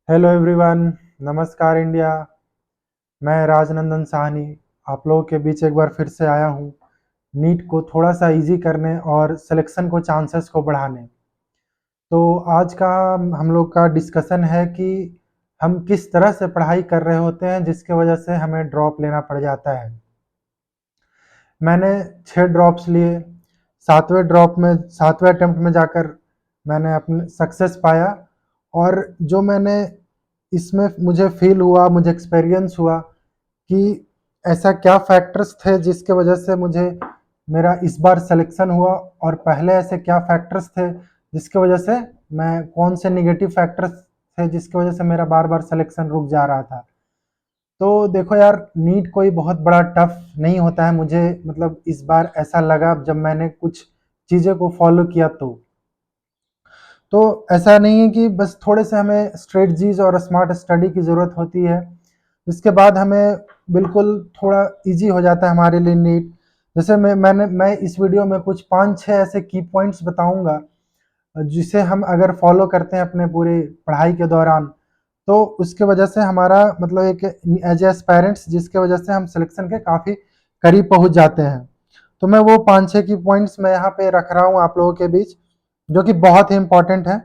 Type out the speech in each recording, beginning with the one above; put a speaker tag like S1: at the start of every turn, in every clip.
S1: Hello everyone. नमस्कार India. मैं राजनंदन साहनी आप लोगों के बीच एक बार फिर से आया हूँ नीट को थोड़ा सा इजी करने और सिलेक्शन को चांसेस को बढ़ाने। तो आज का हम लोग का डिस्कशन है कि हम किस तरह से पढ़ाई कर रहे होते हैं जिसके वजह से हमें ड्रॉप लेना पड़ जाता है। मैंने 6 ड्रॉप्स लिए। सातवें अटेम्प्ट में जाकर मैंने अपने सक्सेस पाया। और जो मैंने इसमें मुझे फील हुआ, मुझे एक्सपीरियंस हुआ कि ऐसा क्या फैक्टर्स थे जिसके वजह से मुझे मेरा इस बार सिलेक्शन हुआ, और पहले ऐसे क्या फैक्टर्स थे जिसकी वजह से मैं कौन से निगेटिव फैक्टर्स थे जिसकी वजह से मेरा बार बार सिलेक्शन रुक जा रहा था। तो देखो यार, नीट कोई बहुत बड़ा टफ नहीं होता है। मुझे मतलब इस बार ऐसा लगा जब मैंने कुछ चीज़ें को फॉलो किया। तो ऐसा नहीं है कि बस थोड़े से हमें स्ट्रेटजीज और स्मार्ट स्टडी की ज़रूरत होती है, इसके बाद हमें बिल्कुल थोड़ा इजी हो जाता है हमारे लिए नीट। जैसे मैं इस वीडियो में कुछ 5-6 ऐसे की पॉइंट्स बताऊंगा जिसे हम अगर फॉलो करते हैं अपने पूरे पढ़ाई के दौरान, तो उसके वजह से हमारा मतलब एक एज एस्पायरेंट्स जिसके वजह से हम सिलेक्शन के काफ़ी करीब पहुंच जाते हैं। तो मैं वो 5-6 की पॉइंट्स मैं यहाँ पे रख रहा हूँ आप लोगों के बीच, जो कि बहुत ही इंपॉर्टेंट है।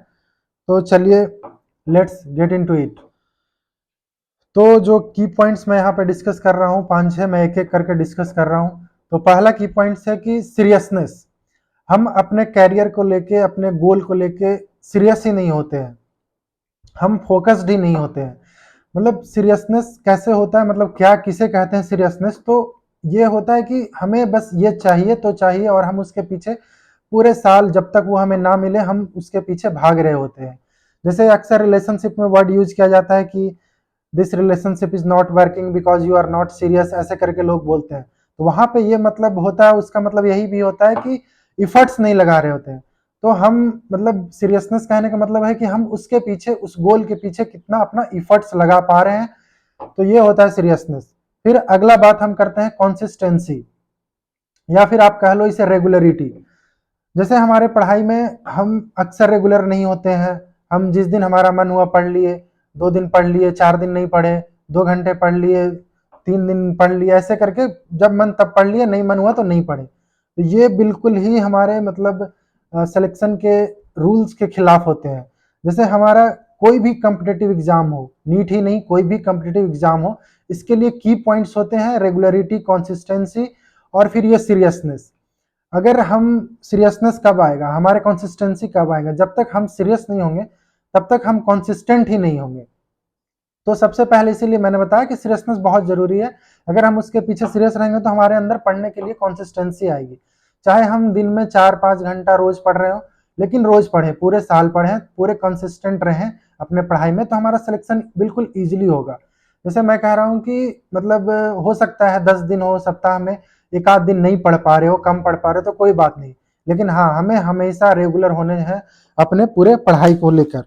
S1: तो चलिए, लेट्स गेट इनटू इट। तो जो की पॉइंट्स मैं यहाँ पे डिस्कस कर रहा हूँ 5-6, मैं एक एक करके डिस्कस कर रहा हूँ। तो पहला की पॉइंट्स है कि सीरियसनेस। हम अपने कैरियर को लेके, अपने गोल को लेके सीरियस ही नहीं होते हैं, हम फोकस्ड ही नहीं होते हैं। मतलब सीरियसनेस कैसे होता है, मतलब क्या किसे कहते हैं सीरियसनेस? तो ये होता है कि हमें बस ये चाहिए तो चाहिए, और हम उसके पीछे पूरे साल जब तक वो हमें ना मिले हम उसके पीछे भाग रहे होते हैं। जैसे अक्सर रिलेशनशिप में वर्ड यूज किया जाता है कि this relationship is not working because you are not serious, ऐसे करके लोग बोलते हैं। तो वहां पे ये मतलब होता है, उसका मतलब यही भी होता है कि इफर्ट्स नहीं लगा रहे होते हैं। तो हम मतलब सीरियसनेस कहने का मतलब है कि हम उसके पीछे, उस गोल के पीछे कितना अपना इफर्ट्स लगा पा रहे हैं। तो ये होता है सीरियसनेस। फिर अगला बात हम करते हैं कंसिस्टेंसी, या फिर आप कह लो इसे रेगुलरिटी। जैसे हमारे पढ़ाई में हम अक्सर रेगुलर नहीं होते हैं। हम जिस दिन हमारा मन हुआ पढ़ लिए, 2 दिन पढ़ लिए, 4 दिन नहीं पढ़े, 2 घंटे पढ़ लिए, 3 दिन पढ़ लिए, ऐसे करके जब मन तब पढ़ लिए, नहीं मन हुआ तो नहीं पढ़े। तो ये बिल्कुल ही हमारे मतलब सिलेक्शन के रूल्स के खिलाफ होते हैं। जैसे हमारा कोई भी कम्पिटेटिव एग्जाम हो, नीट ही नहीं कोई भी कम्पिटेटिव एग्जाम हो, इसके लिए की पॉइंट्स होते हैं रेगुलरिटी, कंसिस्टेंसी और फिर ये सीरियसनेस। अगर हम सीरियसनेस कब आएगा, हमारे कंसिस्टेंसी कब आएगा? जब तक हम सीरियस नहीं होंगे तब तक हम कंसिस्टेंट ही नहीं होंगे। तो सबसे पहले इसीलिए मैंने बताया कि सीरियसनेस बहुत जरूरी है। अगर हम उसके पीछे सीरियस रहेंगे तो हमारे अंदर पढ़ने के लिए कंसिस्टेंसी आएगी। चाहे हम दिन में 4-5 घंटा रोज पढ़ रहे हो, लेकिन रोज पढ़े, पूरे साल पढ़े, पूरे कंसिस्टेंट रहें अपने पढ़ाई में, तो हमारा सिलेक्शन बिल्कुल ईजिली होगा। जैसे मैं कह रहा हूँ कि मतलब हो सकता है 10 दिन हो सप्ताह में, एक आध दिन नहीं पढ़ पा रहे हो, कम पढ़ पा रहे हो तो कोई बात नहीं, लेकिन हाँ, हमें हमेशा रेगुलर होने हैं अपने पूरे पढ़ाई को लेकर।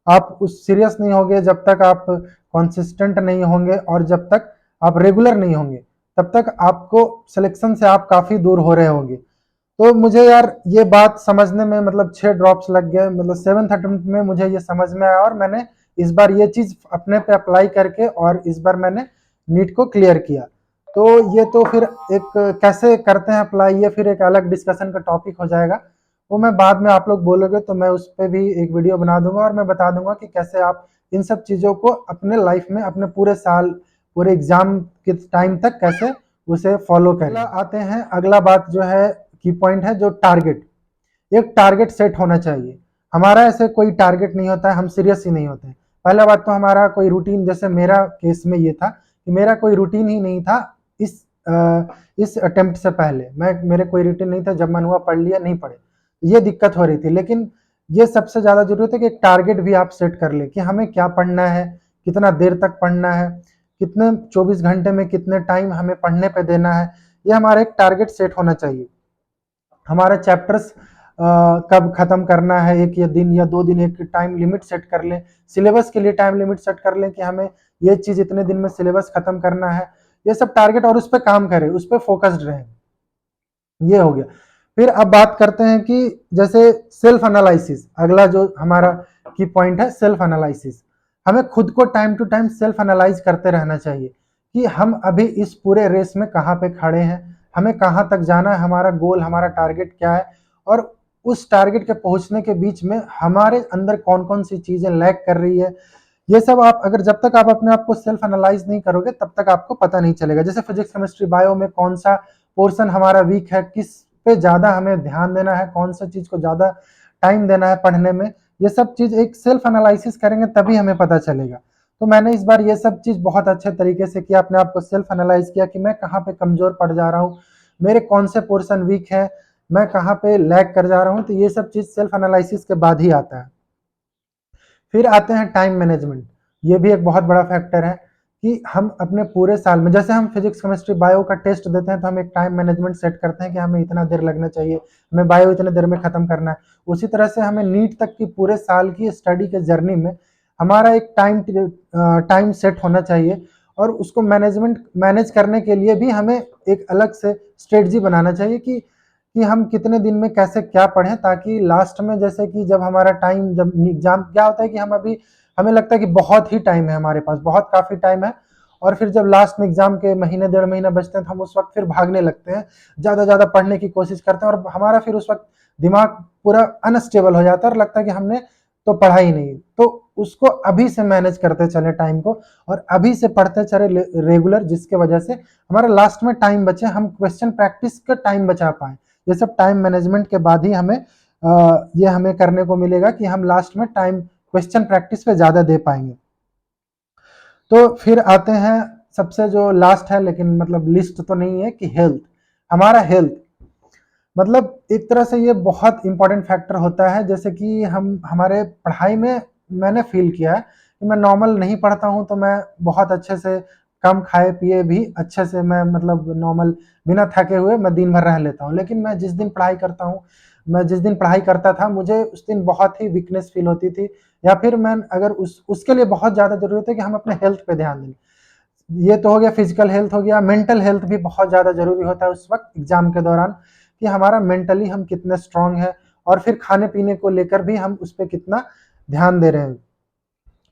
S1: आप उस सीरियस नहीं होंगे जब तक आप कंसिस्टेंट नहीं होंगे, और जब तक आप रेगुलर नहीं होंगे तब तक आपको सिलेक्शन से आप काफी दूर हो रहे होंगे। तो मुझे यार ये बात समझने में मतलब 6 ड्रॉप्स लग गए, मतलब 7th अटेम्प्ट में मुझे ये समझ में आया, और मैंने इस बार ये चीज अपने पे अप्लाई करके और इस बार मैंने नीट को क्लियर किया। तो ये तो फिर एक कैसे करते हैं अप्लाई, ये फिर एक अलग डिस्कशन का टॉपिक हो जाएगा। वो मैं बाद में, आप लोग बोलोगे तो मैं उस पर भी एक वीडियो बना दूंगा, और मैं बता दूंगा कि कैसे आप इन सब चीज़ों को अपने लाइफ में, अपने पूरे साल, पूरे एग्जाम के टाइम तक कैसे उसे फॉलो करें। आते हैं अगला बात जो है, की पॉइंट है जो टारगेट। एक टारगेट सेट होना चाहिए। हमारा ऐसे कोई टारगेट नहीं होता है, हम सीरियस ही नहीं होते हैं। पहला बात तो हमारा कोई रूटीन, जैसे मेरा केस में ये था कि मेरा कोई रूटीन ही नहीं था। इस इस अटेम्प्ट से पहले मेरे कोई रूटीन नहीं था, जब मन हुआ पढ़ लिया, नहीं पढ़े, ये दिक्कत हो रही थी। लेकिन ये सबसे ज्यादा जरूरत है कि एक टारगेट भी आप सेट कर ले कि हमें क्या पढ़ना है, कितना देर तक पढ़ना है, कितने 24 घंटे में कितने टाइम हमें पढ़ने पे देना है। ये हमारा एक टारगेट सेट होना चाहिए। हमारा चैप्टर्स कब खत्म करना है, एक या दिन या 2 दिन, एक टाइम लिमिट सेट कर लें। सिलेबस के लिए टाइम लिमिट सेट कर लें कि हमें ये चीज इतने दिन में सिलेबस खत्म करना है। ये सब टारगेट, और उस पर काम करें, उस पर फोकस्ड रहें। ये हो गया। फिर अब बात करते हैं कि जैसे सेल्फ एनालिसिस, अगला जो हमारा की पॉइंट है सेल्फ एनालिसिस। हमें खुद को time to time self analyse करते रहना चाहिए कि हम अभी इस पूरे रेस में कहाँ पे खड़े हैं, हमें कहाँ तक जाना है, हमारा गोल, हमारा टारगेट क्या है, और उस टारगेट के पहुंचने के बीच में हमारे अंदर कौन कौन सी चीजें लैग कर रही है। ये सब आप अगर जब तक आप अपने आप को सेल्फ एनालाइज नहीं करोगे तब तक आपको पता नहीं चलेगा। जैसे फिजिक्स, केमिस्ट्री, बायो में कौन सा पोर्शन हमारा वीक है, किस पे ज्यादा हमें ध्यान देना है, कौन सा चीज को ज्यादा टाइम देना है पढ़ने में, ये सब चीज एक सेल्फ एनालिसिस करेंगे तभी हमें पता चलेगा। तो मैंने इस बार ये सब चीज बहुत अच्छे तरीके से किया, अपने आप को सेल्फ एनालाइज किया कि मैं कहाँ पे कमजोर पड़ जा रहा हूँ, मेरे कौन से पोर्शन वीक है, मैं कहाँ पे लैग कर जा रहा हूँ। तो ये सब चीज सेल्फ एनालिसिस के बाद ही आता है। फिर आते हैं टाइम मैनेजमेंट। ये भी एक बहुत बड़ा फैक्टर है कि हम अपने पूरे साल में, जैसे हम फिजिक्स, केमिस्ट्री, बायो का टेस्ट देते हैं तो हम एक टाइम मैनेजमेंट सेट करते हैं कि हमें इतना देर लगना चाहिए, हमें बायो इतने देर में खत्म करना है। उसी तरह से हमें नीट तक की पूरे साल की स्टडी के जर्नी में हमारा एक टाइम सेट होना चाहिए, और उसको मैनेज करने के लिए भी हमें एक अलग से स्ट्रेटजी बनाना चाहिए कि हम कितने दिन में कैसे क्या पढ़ें, ताकि लास्ट में, जैसे कि जब हमारा टाइम, जब एग्जाम, क्या होता है कि हम अभी, हमें लगता है कि बहुत ही टाइम है हमारे पास, बहुत काफी टाइम है, और फिर जब लास्ट में एग्जाम के महीने, 1.5 महीना बचते हैं तो हम उस वक्त फिर भागने लगते हैं, ज्यादा ज्यादा पढ़ने की कोशिश करते हैं, और हमारा फिर उस वक्त दिमाग पूरा अनस्टेबल हो जाता है और लगता है कि हमने तो पढ़ा ही नहीं। तो उसको अभी से मैनेज करते चले टाइम को, और अभी से पढ़ते चले रेगुलर, जिसके वजह से हमारा लास्ट में टाइम बचे, हम क्वेश्चन प्रैक्टिस का टाइम बचा पाए। ये सब टाइम मैनेजमेंट के बाद ही हमें ये हमें करने को मिलेगा कि हम लास्ट में टाइम क्वेश्चन प्रैक्टिस पे ज्यादा दे पाएंगे। तो फिर आते हैं सबसे जो लास्ट है, लेकिन मतलब लिस्ट तो नहीं है, कि हेल्थ, हमारा हेल्थ, मतलब एक तरह से ये बहुत इंपॉर्टेंट फैक्टर होता है। जैसे कि हम हमारे पढ़ाई में, मैंने फील किया है कि मैं नॉर्मल नहीं पढ़ता हूँ तो मैं बहुत अच्छे से कम खाए पिए भी अच्छे से मैं, मतलब नॉर्मल बिना थके हुए मैं दिन भर रह लेता हूँ। लेकिन मैं जिस दिन पढ़ाई करता हूँ, मैं जिस दिन पढ़ाई करता था, मुझे उस दिन बहुत ही वीकनेस फील होती थी, या फिर मैं अगर उसके लिए बहुत ज़्यादा जरूरत है कि हम अपने हेल्थ पे ध्यान दें। ये तो हो गया, फिजिकल हेल्थ हो गया, मेंटल हेल्थ भी बहुत ज़्यादा जरूरी होता है उस वक्त एग्जाम के दौरान, कि हमारा मेंटली हम कितने स्ट्रांग है, और फिर खाने पीने को लेकर भी हम उस पर कितना ध्यान दे रहे हैं।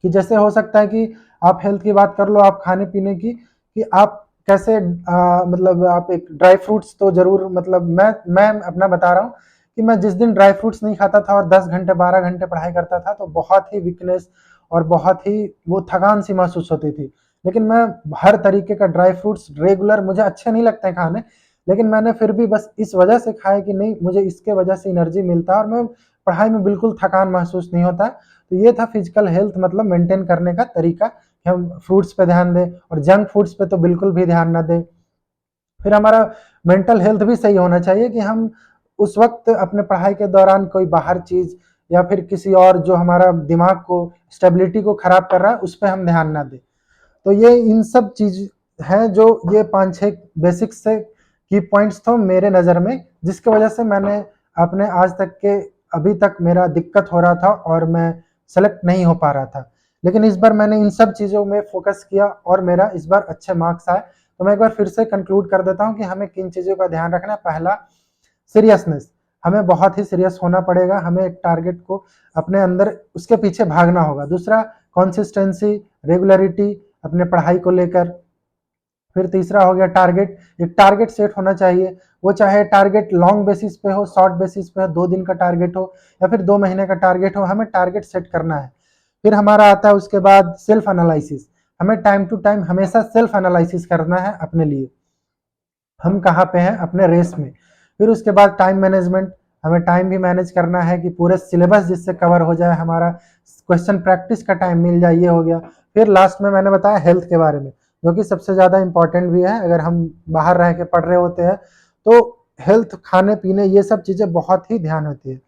S1: कि जैसे हो सकता है कि आप हेल्थ की बात कर लो, आप खाने पीने की, कि आप कैसे मतलब आप एक ड्राई फ्रूट्स तो जरूर, मतलब मैं अपना बता रहा हूँ कि मैं जिस दिन ड्राई फ्रूट्स नहीं खाता था और 10 घंटे 12 घंटे पढ़ाई करता था तो बहुत ही वीकनेस और बहुत ही वो थकान सी महसूस होती थी। लेकिन मैं हर तरीके का ड्राई फ्रूट्स रेगुलर, मुझे अच्छे नहीं लगते हैं खाने, लेकिन मैंने फिर भी बस इस वजह से खाया कि नहीं, मुझे इसके वजह से एनर्जी मिलता है और मैं पढ़ाई में बिल्कुल थकान महसूस नहीं होता। तो ये था फिजिकल हेल्थ, मतलब मेंटेन करने का तरीका, कि हम फ्रूट्स पे ध्यान दें और जंक फूड्स पे तो बिल्कुल भी ध्यान ना दें। फिर हमारा मेंटल हेल्थ भी सही होना चाहिए कि हम उस वक्त अपने पढ़ाई के दौरान कोई बाहर चीज या फिर किसी और जो हमारा दिमाग को, स्टेबिलिटी को खराब कर रहा है, उस पर हम ध्यान ना दें। तो ये इन सब चीज है, जो ये 5-6 बेसिक्स से की पॉइंट्स थे मेरे नज़र में, जिसकी वजह से मैंने अपने आज तक के, अभी तक मेरा दिक्कत हो रहा था और मैं सेलेक्ट नहीं हो पा रहा था। लेकिन इस बार मैंने इन सब चीज़ों में फोकस किया और मेरा इस बार अच्छे मार्क्स आए। तो मैं एक बार फिर से कंक्लूड कर देता हूँ कि हमें किन चीज़ों का ध्यान रखना है। पहला, सीरियसनेस, हमें बहुत ही सीरियस होना पड़ेगा, हमें एक टारगेट को अपने अंदर, उसके पीछे भागना होगा। दूसरा, कंसिस्टेंसी, रेगुलरिटी अपने पढ़ाई को लेकर। फिर तीसरा हो गया टारगेट, एक टारगेट सेट होना चाहिए, वो चाहे टारगेट लॉन्ग बेसिस पे हो, शॉर्ट बेसिस पे हो, 2 दिन का टारगेट हो या फिर 2 महीने का टारगेट हो, हमें टारगेट सेट करना है। फिर हमारा आता है उसके बाद सेल्फ एनालिसिस, हमें टाइम टू टाइम हमेशा सेल्फ एनालिसिस करना है अपने लिए, हम कहाँ पे हैं अपने रेस में। फिर उसके बाद टाइम मैनेजमेंट, हमें टाइम भी मैनेज करना है कि पूरे सिलेबस जिससे कवर हो जाए, हमारा क्वेश्चन प्रैक्टिस का टाइम मिल जाए, ये हो गया। फिर लास्ट में मैंने बताया हेल्थ के बारे में, जो कि सबसे ज़्यादा इंपॉर्टेंट भी है। अगर हम बाहर रह के पढ़ रहे होते हैं तो हेल्थ, खाने पीने, ये सब चीज़ें बहुत ही ध्यान होती है।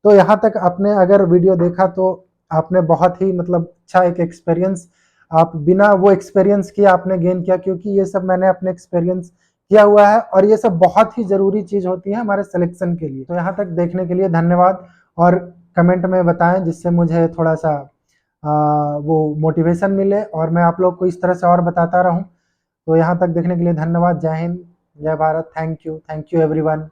S1: तो यहाँ तक आपने अगर वीडियो देखा तो आपने बहुत ही, मतलब अच्छा एक एक्सपीरियंस, आप बिना वो एक्सपीरियंस किए आपने गेन किया, क्योंकि ये सब मैंने अपने एक्सपीरियंस किया हुआ है और ये सब बहुत ही ज़रूरी चीज़ होती है हमारे सिलेक्शन के लिए। तो यहाँ तक देखने के लिए धन्यवाद, और कमेंट में बताएं जिससे मुझे थोड़ा सा वो मोटिवेशन मिले और मैं आप लोग को इस तरह से और बताता रहूं। तो यहाँ तक देखने के लिए धन्यवाद। जय हिंद, जय भारत, थैंक यू एवरीवन।